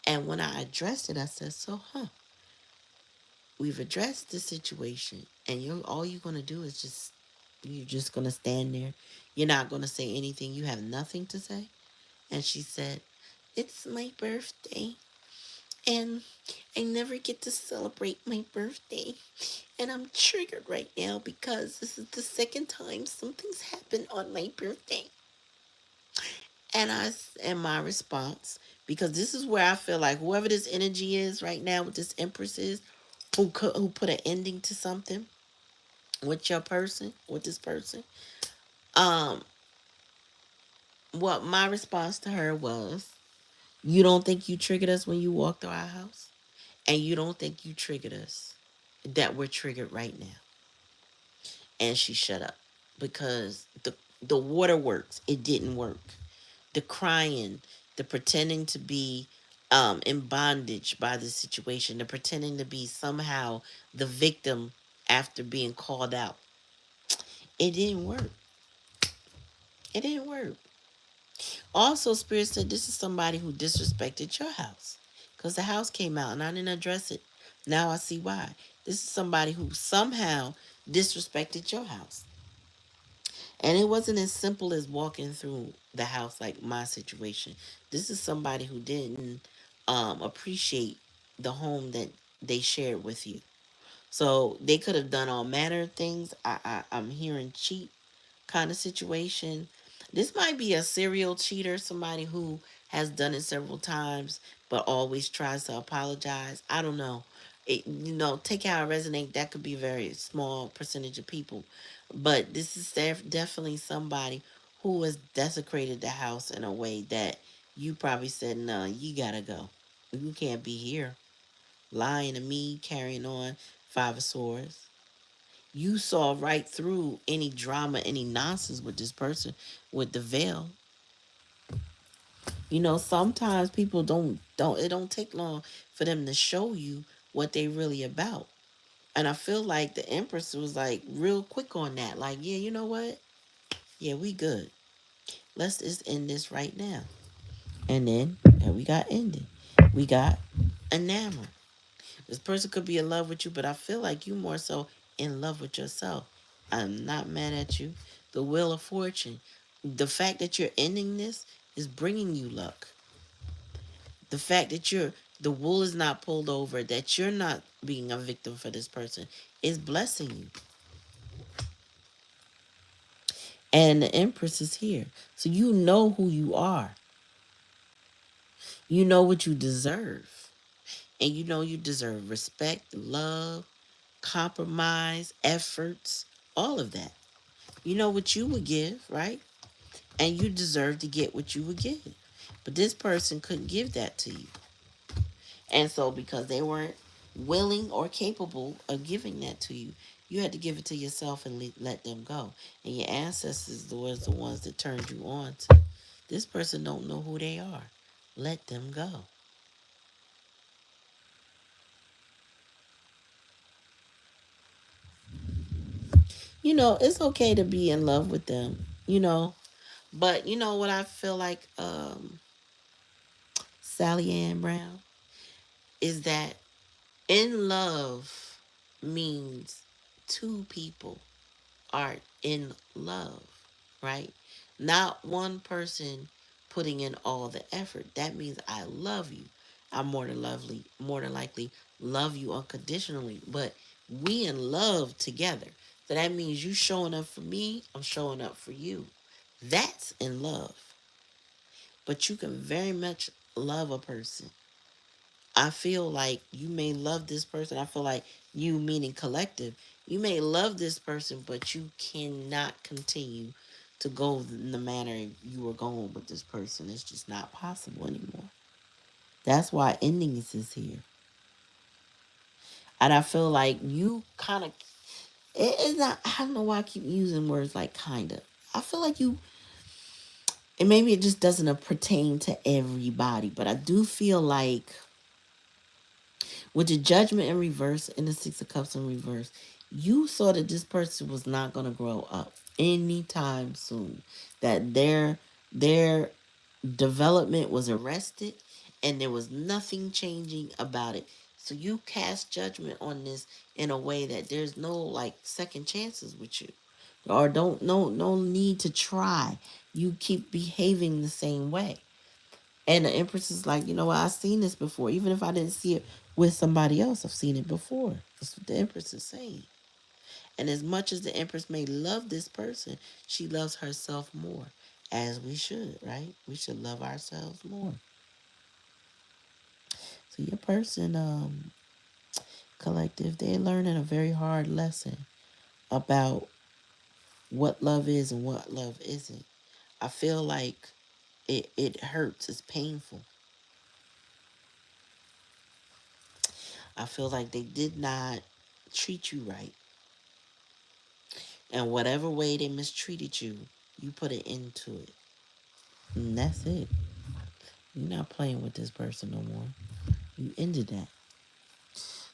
And when I addressed it, I said, "So, we've addressed the situation, and you're all you're gonna do is you're just gonna stand there. You're not gonna say anything. You have nothing to say." And she said, "It's my birthday, and I never get to celebrate my birthday. And I'm triggered right now because this is the second time something's happened on my birthday." And my response, because this is where I feel like whoever this energy is right now with this Empress is, who put an ending to something with your person, with this person. Um, what my response to her was, "You don't think you triggered us when you walked through our house? And you don't think you triggered us that we're triggered right now?" And she shut up because the waterworks, it didn't work. The crying, the pretending to be in bondage by the situation, the pretending to be somehow the victim after being called out, it didn't work. It didn't work. Also, Spirit said this is somebody who disrespected your house because the house came out and I didn't address it. Now I see why. This is somebody who somehow disrespected your house. And it wasn't as simple as walking through the house like my situation. This is somebody who didn't appreciate the home that they shared with you. So they could have done all manner of things. I'm hearing cheat kind of situation. This might be a serial cheater, somebody who has done it several times but always tries to apologize. I don't know. Take how it resonate. That could be a very small percentage of people, but this is definitely somebody who has desecrated the house in a way that you probably said, "No, you gotta go. You can't be here, lying to me, carrying on." Five of Swords. You saw right through any drama, any nonsense with this person with the veil. Sometimes people don't it don't take long for them to show you what they really about. And I feel like the Empress was like real quick on that. Like, yeah, you know what? Yeah, we good. Let's just end this right now. And we got ended. We got enamored. This person could be in love with you, but I feel like you more so in love with yourself. I'm not mad at you. The Wheel of Fortune. The fact that you're ending this is bringing you luck. The fact that the wool is not pulled over, that you're not being a victim for this person is blessing you. And the Empress is here. So you know who you are. You know what you deserve. And you know you deserve respect, love, compromise, efforts, all of that. You know what you would give, right? And you deserve to get what you would give. But this person couldn't give that to you. And so, because they weren't willing or capable of giving that to you, you had to give it to yourself and let them go. And your ancestors was the ones that turned you on to. This person don't know who they are. Let them go. It's okay to be in love with them, But you know what I feel like, Sally Ann Brown, is that in love means two people are in love, right? Not one person putting in all the effort. That means I love you. I more than likely love you unconditionally, but we in love together. So that means you showing up for me, I'm showing up for you. That's in love. But you can very much love a person. I feel like you may love this person. I feel like you, meaning collective, you may love this person, but you cannot continue to go in the manner you were going with this person. It's just not possible anymore. That's why endings is here. And I feel like you kind of, it's not, I don't know why I keep using words like kind of. I feel like you, and maybe it just doesn't pertain to everybody, but I do feel like with the Judgment in reverse and the Six of Cups in reverse, you saw that this person was not going to grow up anytime soon. That their development was arrested and there was nothing changing about it. So you cast judgment on this in a way that there's no like second chances with you. Or don't no need to try. You keep behaving the same way. And the Empress is like, you know what, I've seen this before. Even if I didn't see it with somebody else, I've seen it before. That's what the Empress is saying. And as much as the Empress may love this person, she loves herself more. As we should, right? We should love ourselves more. So your person, collective, they're learning a very hard lesson about what love is and what love isn't. I feel like it hurts. It's painful. I feel like they did not treat you right. And whatever way they mistreated you, you put it into it. And that's it. You're not playing with this person no more. You ended that.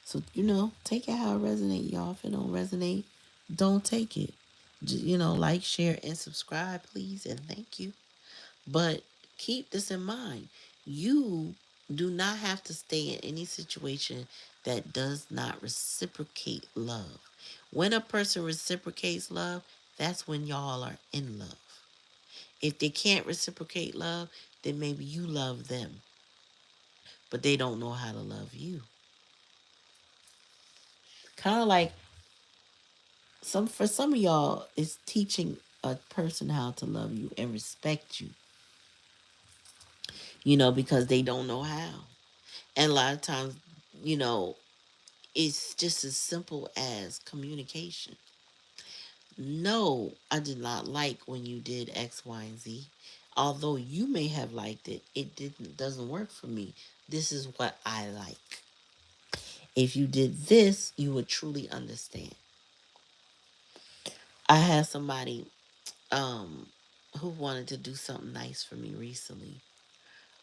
So, take it how it resonates, y'all. If it don't resonate, don't take it. Just, like, share, and subscribe, please. And thank you. But keep this in mind. You do not have to stay in any situation that does not reciprocate love. When a person reciprocates love, that's when y'all are in love. If they can't reciprocate love, then maybe you love them, but they don't know how to love you. Kind of like for some of y'all, it's teaching a person how to love you and respect you. Because they don't know how. And a lot of times, you know, it's just as simple as communication. No, I did not like when you did X, Y, and Z. Although you may have liked it, it doesn't work for me. This is what I like. If you did this, you would truly understand. I had somebody um who wanted to do something nice for me recently.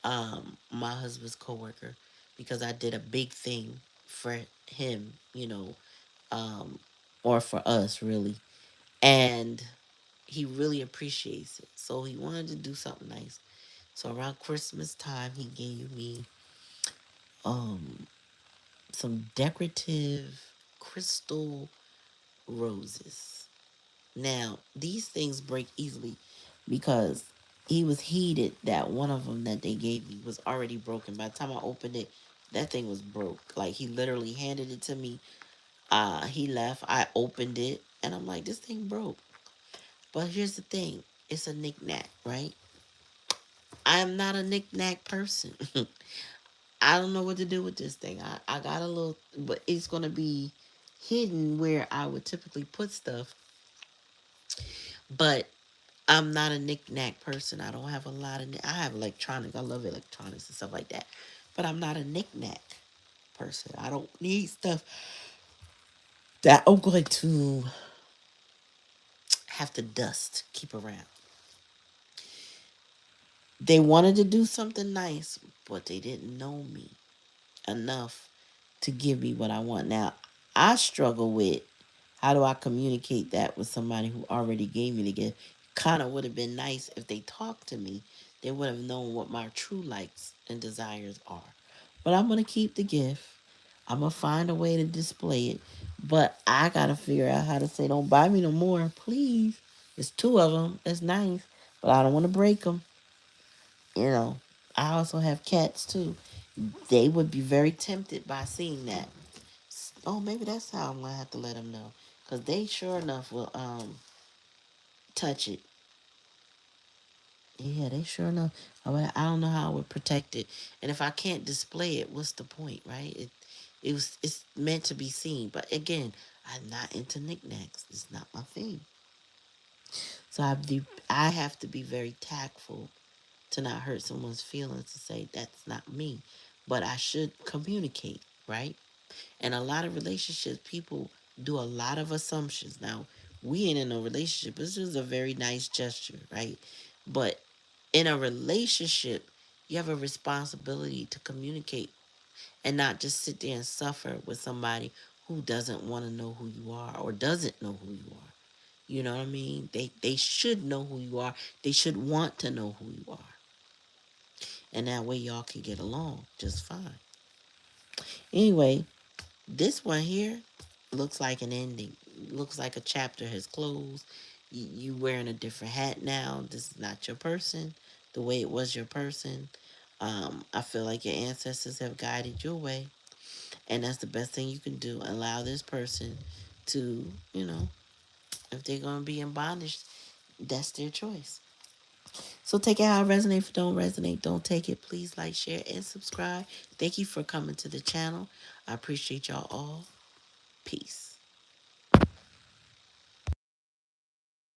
My husband's coworker, because I did a big thing for him, um, or for us really, and he really appreciates it. So he wanted to do something nice. So around Christmas time, he gave me um some decorative crystal roses. Now, these things break easily because he was heated that one of them that they gave me was already broken. By the time I opened it, that thing was broke. Like, he literally handed it to me. He left. I opened it, and I'm like, this thing broke. But here's the thing, it's a knickknack, right? I am not a knickknack person. I don't know what to do with this thing. I got a little, but it's going to be hidden where I would typically put stuff. But I'm not a knick-knack person. I don't have a lot of. I have electronics. I love electronics and stuff like that. But I'm not a knick-knack person. I don't need stuff that I'm going to have to dust, keep around. They wanted to do something nice, but they didn't know me enough to give me what I want. Now, I struggle with how do I communicate that with somebody who already gave me the gift. Kind of would have been nice if they talked to me. They would have known what my true likes and desires are. But I'm going to keep the gift. I'm going to find a way to display it. But I got to figure out how to say, don't buy me no more, please. It's two of them. It's nice. But I don't want to break them. You know, I also have cats too. They would be very tempted by seeing that. Oh, maybe that's how I'm gonna have to let them know, cause they sure enough will touch it. Yeah, they sure enough. I don't know how I would protect it, and if I can't display it, what's the point, right? It's meant to be seen, but again, I'm not into knickknacks. It's not my thing. So I have to be very tactful to not hurt someone's feelings to say that's not me, but I should communicate, right? And a lot of relationships, people do a lot of assumptions. Now, we ain't in a relationship. This is a very nice gesture, right? But in a relationship, you have a responsibility to communicate and not just sit there and suffer with somebody who doesn't want to know who you are or doesn't know who you are. You know what I mean? They should know who you are. They should want to know who you are. And that way y'all can get along just fine. Anyway, this one here looks like an ending. Looks like a chapter has closed. You wearing a different hat now. This is not your person the way it was your person. I feel like your ancestors have guided your way, and that's the best thing you can do. Allow this person to, if they're gonna be in bondage, that's their choice. So take it how it resonates. If it don't resonate, don't take it. Please like, share, and subscribe. Thank you for coming to the channel. I appreciate y'all all. Peace.